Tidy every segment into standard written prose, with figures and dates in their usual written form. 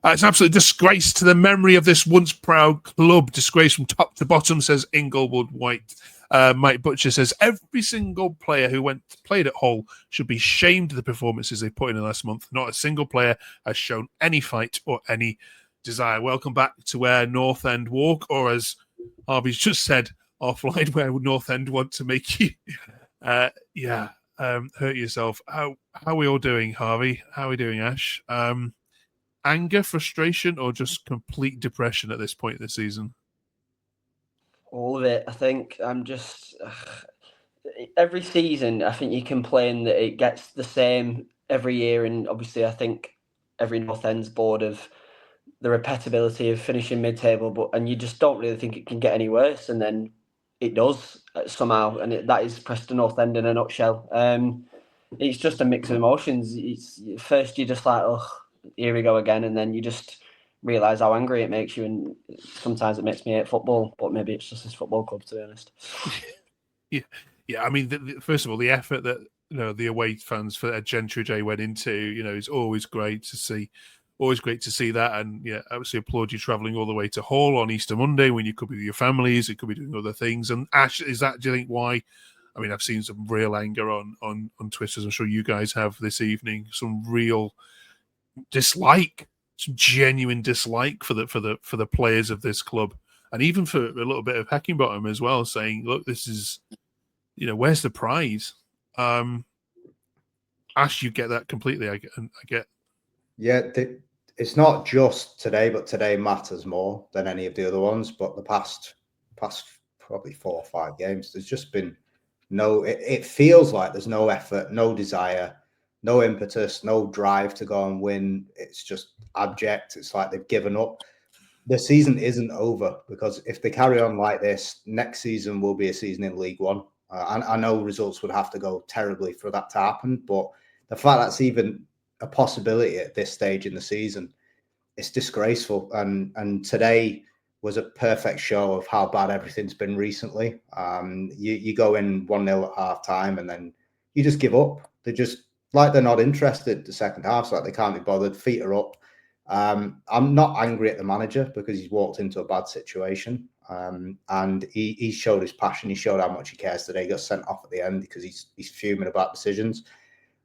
It's an absolute disgrace to the memory of this once proud club. Disgrace from top to bottom, says Inglewood White. Mike Butcher says every single player who played at Hull should be shamed of the performances they put in the last month. Not a single player has shown any fight or any desire. Welcome back to where North End walk, or as Harvey's just said offline, where North End want to make you hurt yourself. How are we all doing, Harvey? How are we doing, Ash? Anger, frustration, or just complete depression at this point in the season? All of it. I think I'm just every season. I think you complain that it gets the same every year, and obviously, I think every North End's bored of the repetibility of finishing mid-table, and you just don't really think it can get any worse, and then it does somehow, and that is Preston North End in a nutshell. It's just a mix of emotions. First you're just like, oh, here we go again, and then you just realise how angry it makes you, and sometimes it makes me hate football, but maybe it's just this football club, to be honest. Yeah. I mean, first of all, the effort that the away fans for Gentry Day went into, is always great to see. Always great to see that, and obviously applaud you travelling all the way to Hull on Easter Monday when you could be with your families, it could be doing other things. And Ash, do you think why? I mean, I've seen some real anger on Twitter, as I'm sure you guys have this evening. Some real dislike, some genuine dislike for the players of this club, and even for a little bit of Heckingbottom as well, saying, "Look, this is, where's the pride?" Ash, you get that completely. I get. Yeah, it's not just today, but today matters more than any of the other ones. But the past probably 4 or 5 games, there's just been it feels like there's no effort, no desire, no impetus, no drive to go and win. It's just abject. It's like they've given up. The season isn't over, because if they carry on like this, next season will be a season in League One. I know results would have to go terribly for that to happen, but the fact that's even a possibility at this stage in the season, it's disgraceful. And today was a perfect show of how bad everything's been recently. You go in 1-0 at half time and then you just give up. They're not interested the second half. It's like they can't be bothered. Feet are up. I'm not angry at the manager because he's walked into a bad situation. And he showed his passion. He showed how much he cares today. He got sent off at the end because he's fuming about decisions.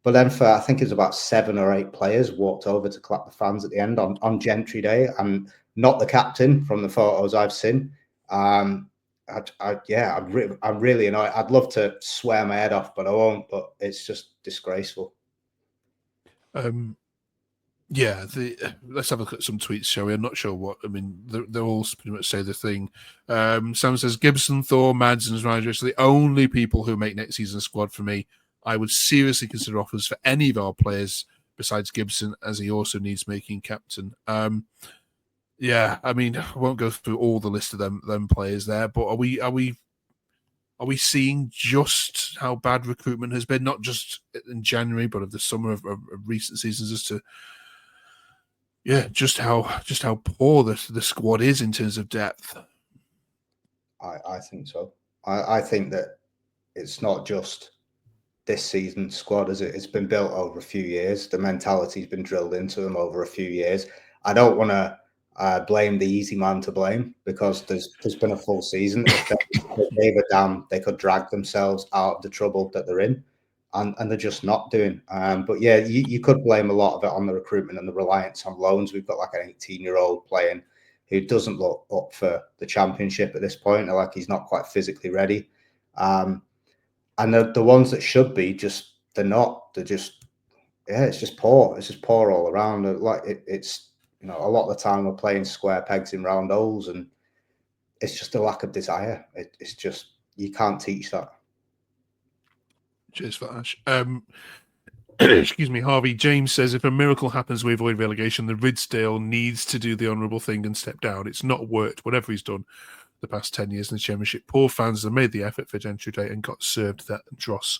But then I think it was about 7 or 8 players walked over to clap the fans at the end on Gentry Day, and not the captain from the photos I've seen. I'm really annoyed. I'd love to swear my head off, but I won't. But it's just disgraceful. Let's have a look at some tweets, shall we? I'm not sure what. I mean, they all pretty much say the thing. Sam says Gibson, Thor, Mads, and Rogers are the only people who make next season's squad for me. I would seriously consider offers for any of our players besides Gibson, as he also needs making captain. I mean, I won't go through all the list of them players there, but are we seeing just how bad recruitment has been, not just in January, but of the summer of recent seasons, as to just how poor the squad is in terms of depth? I think so. I think that it's not just this season's squad, as it's been built over a few years. The mentality's been drilled into them over a few years. I don't want to blame the easy man to blame, because there's been a full season. If they gave a damn, they could drag themselves out of the trouble that they're in, and they're just not doing. But yeah, you could blame a lot of it on the recruitment and the reliance on loans. We've got like an 18-year-old playing who doesn't look up for the championship at this point, or like he's not quite physically ready. And the ones that should be, they're not. They're just, it's just poor. It's just poor all around. Like it's a lot of the time we're playing square pegs in round holes, and it's just a lack of desire. It's just, you can't teach that. Cheers for that. Excuse me, Harvey. James says, if a miracle happens, we avoid relegation. The Ridsdale needs to do the honourable thing and step down. It's not worked, whatever he's done the past 10 years in the Championship. Poor fans have made the effort for Gentry Day and got served that dross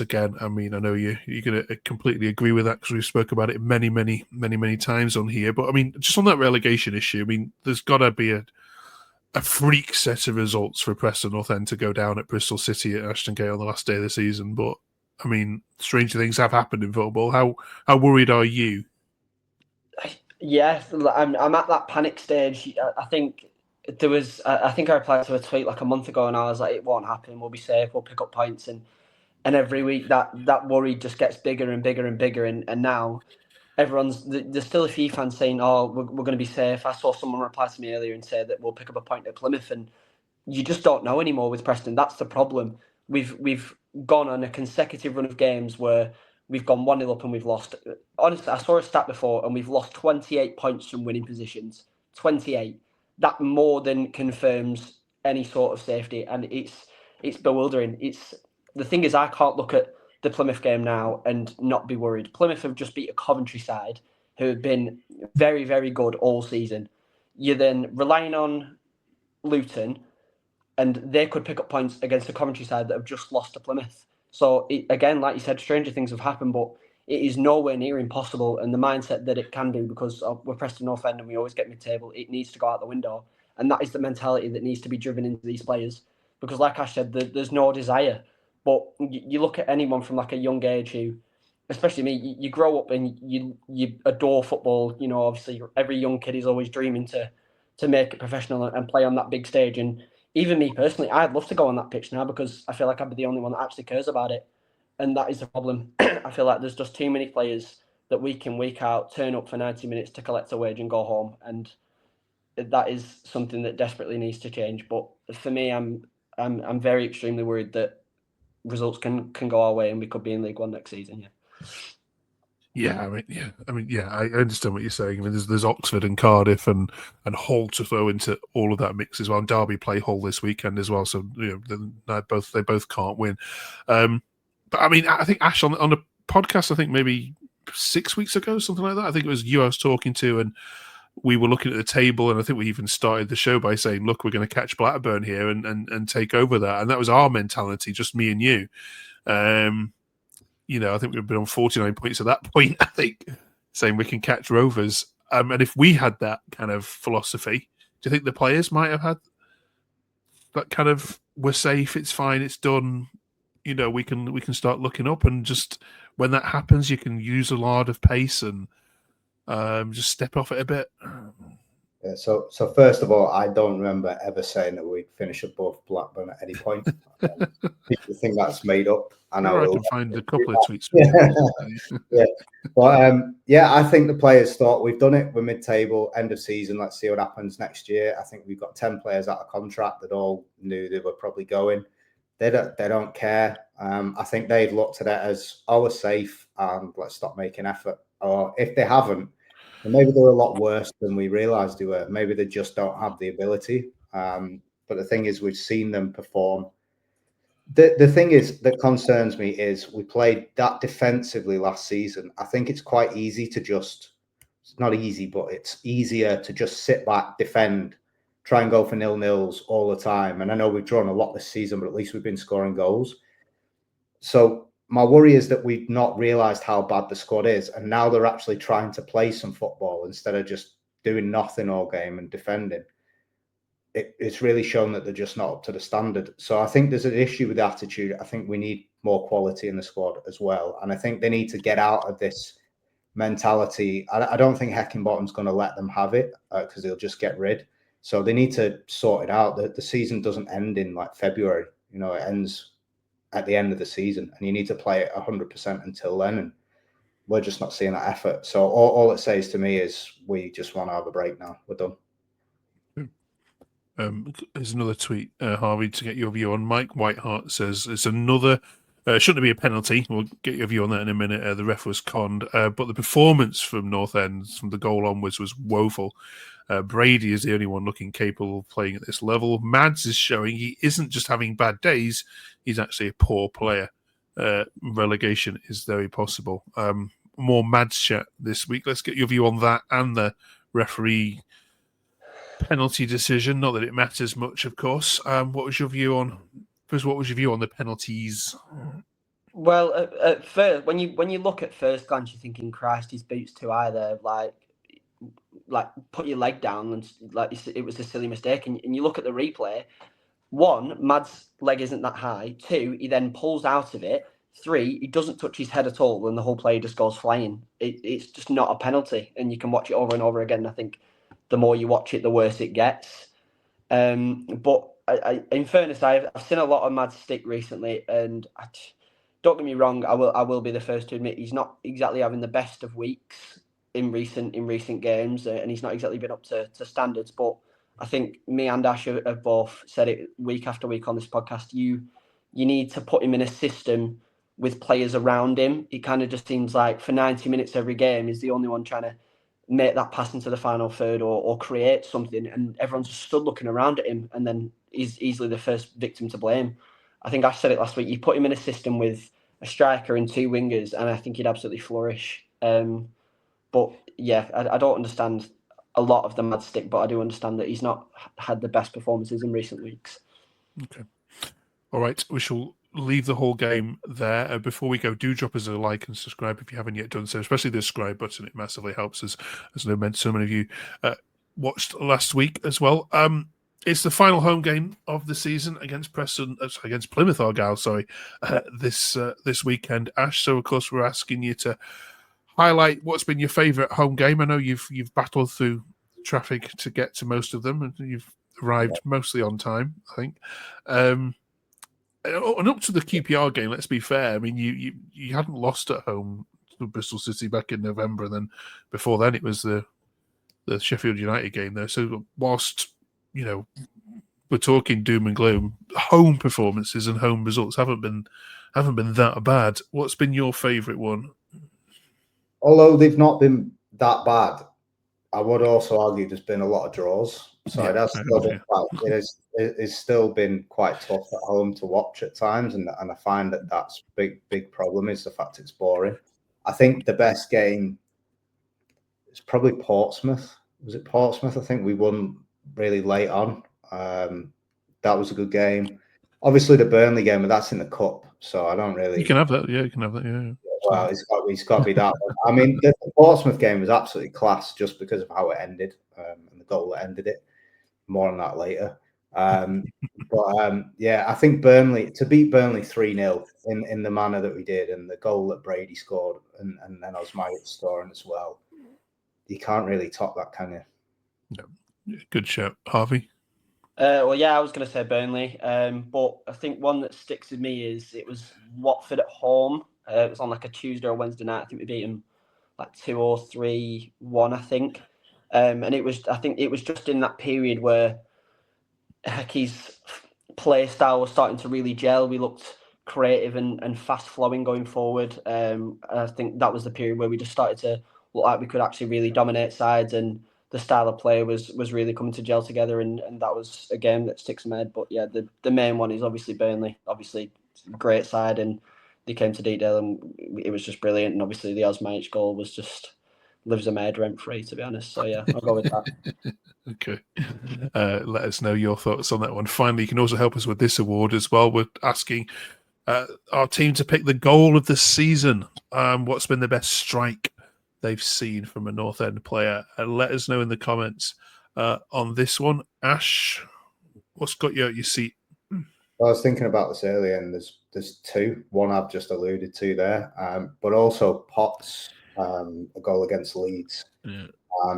again. I mean, I know you're going to completely agree with that, because we've spoken about it many times on here. But I mean, just on that relegation issue, I mean, there's got to be a freak set of results for Preston North End to go down at Bristol City at Ashton Gate on the last day of the season. But I mean, stranger things have happened in football. How worried are you? Yeah, I'm at that panic stage. I think there was. I think I replied to a tweet like a month ago, and I was like, "It won't happen. We'll be safe. We'll pick up points." And every week that worry just gets bigger and bigger and bigger. And now there's still a few fans saying, "Oh, we're going to be safe." I saw someone reply to me earlier and say that we'll pick up a point at Plymouth, and you just don't know anymore with Preston. That's the problem. We've gone on a consecutive run of games where we've gone 1-0 up and we've lost. Honestly, I saw a stat before and we've lost 28 points from winning positions. 28. That more than confirms any sort of safety, and it's bewildering. The thing is, I can't look at the Plymouth game now and not be worried. Plymouth have just beat a Coventry side who have been very, very good all season. You're then relying on Luton, and they could pick up points against the Coventry side that have just lost to Plymouth. So, again, like you said, stranger things have happened, but it is nowhere near impossible. And the mindset that it can do, because we're Preston North End and we always get mid-table, it needs to go out the window. And that is the mentality that needs to be driven into these players. Because, like Ash said, there's no desire. But you look at anyone from like a young age who, especially me, you grow up and you adore football. You know, obviously every young kid is always dreaming to make it professional and play on that big stage. And even me personally, I'd love to go on that pitch now because I feel like I'd be the only one that actually cares about it. And that is the problem. I feel like there's just too many players that week in, week out turn up for 90 minutes to collect a wage and go home. And that is something that desperately needs to change. But for me, I'm very extremely worried that results can go our way and we could be in League One next season. Yeah, I understand what you're saying. I mean, there's Oxford and Cardiff and Hull to throw into all of that mix as well. And Derby play Hull this weekend as well, so they both can't win. But I mean, I think Ash on the podcast, I think maybe 6 weeks ago, something like that. I think it was you I was talking to, and we were looking at the table, and I think we even started the show by saying, "Look, we're going to catch Blackburn here and take over that," and that was our mentality, just me and you. I think we've been on 49 points at that point, I think, saying we can catch Rovers. And if we had that kind of philosophy, do you think the players might have had that kind of, we're safe, it's fine, it's done, we can start looking up, and just when that happens, you can use a lot of pace and just step off it a bit? Yeah, so first of all, I don't remember ever saying that we'd finish above Blackburn at any point. People think that's made up. I can find a couple of tweets. Yeah. But I think the players thought we've done it. We're mid-table, end of season. Let's see what happens next year. I think we've got 10 players out of contract that all knew they were probably going. They don't care. I think they've looked at it as, we're safe and let's stop making effort. Or if they haven't, then maybe they're a lot worse than we realised they were. Maybe they just don't have the ability. But the thing is, we've seen them perform. The thing is that concerns me is we played that defensively last season. I think it's quite easy to it's not easy, but it's easier to just sit back, defend, try and go for 0-0s all the time. And I know we've drawn a lot this season, but at least we've been scoring goals. So my worry is that we've not realised how bad the squad is. And now they're actually trying to play some football instead of just doing nothing all game and defending. It's really shown that they're just not up to the standard. So I think there's an issue with attitude. I think we need more quality in the squad as well. And I think they need to get out of this mentality. I don't think Heckingbottom's going to let them have it because they'll just get rid. So they need to sort it out. The season doesn't end in like February. It ends at the end of the season, and you need to play it 100% until then. And we're just not seeing that effort. So all it says to me is we just want to have a break now. We're done. There's another tweet, Harvey, to get your view on. Mike Whiteheart says it's another, shouldn't be a penalty. We'll get your view on that in a minute. The ref was conned, but the performance from North End, from the goal onwards, was woeful. Brady is the only one looking capable of playing at this level. Mads is showing he isn't just having bad days, he's actually a poor player. Relegation is very possible. More Mads chat this week. Let's get your view on that and the referee penalty decision. Not that it matters much, of course. What was your view on the penalties? Well, at first, when you look at first glance, you're thinking, Christ, his boot's too high there. Like put your leg down, and like it was a silly mistake. And you look at the replay. One, Mad's leg isn't that high. Two, he then pulls out of it, 3, he doesn't touch his head at all, and the whole player just goes flying. It's just not a penalty, and you can watch it over and over again. I think the more you watch it, the worse it gets. But in fairness, I've seen a lot of mad stick recently, and don't get me wrong, I will be the first to admit he's not exactly having the best of weeks in recent games, and he's not exactly been up to standards. But I think me and Ash have both said it week after week on this podcast. You need to put him in a system with players around him. It kind of just seems like for 90 minutes every game, he's the only one trying to make that pass into the final third or create something, and everyone's just stood looking around at him, and then he's easily the first victim to blame. I think I said it last week. You put him in a system with a striker and 2 wingers, and I think he'd absolutely flourish. But yeah, I don't understand a lot of the mad stick, but I do understand that he's not had the best performances in recent weeks. Okay. All right. We shall leave the whole game there. Before we go, do drop us a like and subscribe if you haven't yet done so, especially the subscribe button. It massively helps us, as I meant so many of you watched last week as well. It's the final home game of the season against Plymouth Argyle, this weekend, Ash. So, of course, we're asking you to highlight what's been your favourite home game. I know you've battled through traffic to get to most of them, and you've arrived mostly on time, I think. And up to the QPR game, let's be fair. I mean, you hadn't lost at home to Bristol City back in November, and then before then it was the Sheffield United game there. So whilst we're talking doom and gloom, home performances and home results haven't been that bad. What's been your favourite one? Although they've not been that bad, I would also argue there's been a lot of draws. So it's still been quite tough at home to watch at times, and I find that's big problem is the fact it's boring. I think the best game is probably Portsmouth. Was it Portsmouth? I think we won really late on. That was a good game. Obviously the Burnley game, but that's in the cup, so I don't really. You can have that. Yeah, you can have that. Yeah. Well, it's got to be that one. I mean, the Portsmouth game was absolutely class just because of how it ended and the goal that ended it. More on that later. Yeah, I think to beat Burnley 3-0 in the manner that we did, and the goal that Brady scored, and then Osmajic scoring as well, you can't really top that, can you? No. Good shout, Harvey. Well, yeah, I was going to say Burnley, but I think one that sticks with me is it was Watford at home. It was on like a Tuesday or Wednesday night. I think we beat them like 2 or 3-1, I think. And I think it was just in that period where Hecky's play style was starting to really gel. We looked creative and fast flowing going forward. I think that was the period where we just started to look like we could actually really dominate sides, and the style of play was really coming to gel together, and that was a game that sticks in my head. But yeah, the main one is obviously Burnley. Obviously, great side, and they came to Deepdale, and it was just brilliant. And obviously, the Osmajic goal was just lives in my head rent free, to be honest. So yeah, I'll go with that. Okay. Let us know your thoughts on that one. Finally, you can also help us with this award as well. We're asking our team to pick the goal of the season. What's been the best strike they've seen from a North End player? Let us know in the comments on this one. Ash, what's got you at your seat? Well, I was thinking about this earlier, and there's 2. One I've just alluded to there, but also Potts, a goal against Leeds. Yeah.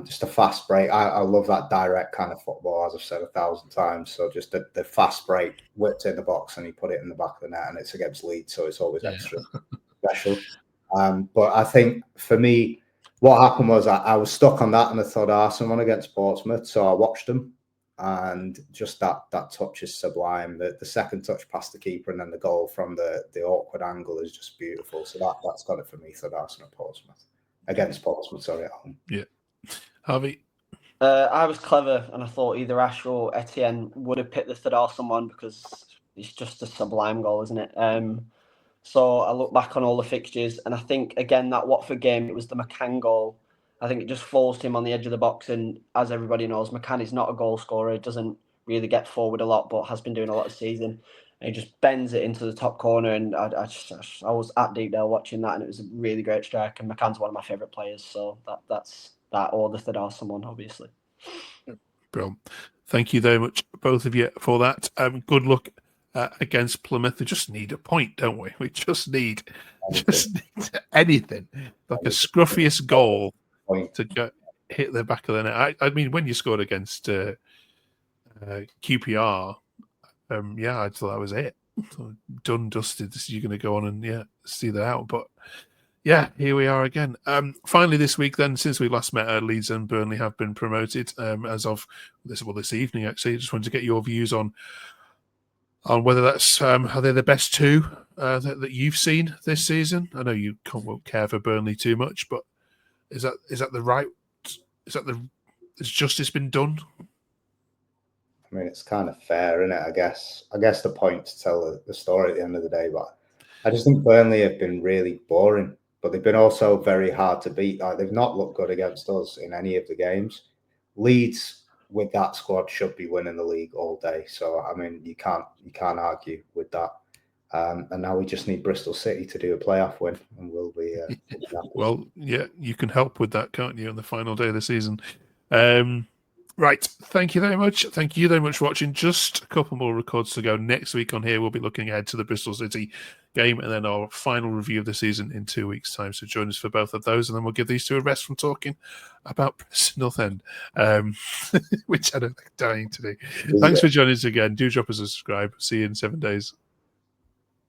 Just a fast break. I love that direct kind of football, as I've said 1,000 times. So just the fast break, whipped in the box, and he put it in the back of the net, and it's against Leeds, so it's always extra special. But I think for me, what happened was I was stuck on that, and I thought Arsenal won against Portsmouth, so I watched them, and just that touch is sublime. The second touch past the keeper, and then the goal from the awkward angle is just beautiful. So that's got it for me. Third Arsenal Portsmouth against Portsmouth. Sorry, at home. Yeah. Harvey? I was clever, and I thought either Ash or Etienne would have picked the third Arsenal one because it's just a sublime goal, isn't it? So I look back on all the fixtures, and I think, again, that Watford game, it was the McCann goal. I think it just forced him on the edge of the box, and as everybody knows, McCann is not a goal scorer. He doesn't really get forward a lot, but has been doing a lot this season. And he just bends it into the top corner, and I was at Deepdale watching that, and it was a really great strike, and McCann's one of my favourite players, so that's that, or the third Arsenal one, obviously. Brilliant. Thank you very much, both of you, for that. Good luck against Plymouth. We just need a point, don't we? We just need anything, like a scruffiest goal to hit the back of the net. I mean, when you scored against QPR, I thought that was it. So done, dusted. You're going to go on and see that out. But here we are again. Finally, this week, then, since we last met, Leeds and Burnley have been promoted as of this evening. Actually, I just wanted to get your views on whether that's are they the best two that you've seen this season. I know you won't care for Burnley too much, but is that the right? Has justice been done? I mean, it's kind of fair, isn't it? I guess the point to tell the story at the end of the day, but I just think Burnley have been really boring, but they've been also very hard to beat. Like, they've not looked good against us in any of the games. Leeds, with that squad, should be winning the league all day. So, I mean, you can't argue with that. And now we just need Bristol City to do a playoff win, and we'll be. Well, you can help with that, can't you, on the final day of the season? Right. Thank you very much. Thank you very much for watching. Just a couple more records to go. Next week on here, we'll be looking ahead to the Bristol City game and then our final review of the season in 2 weeks' time. So join us for both of those, and then we'll give these two a rest from talking about Preston North End, which I don't think dying to do. Thanks for joining us again. Do drop us a subscribe. See you in 7 days.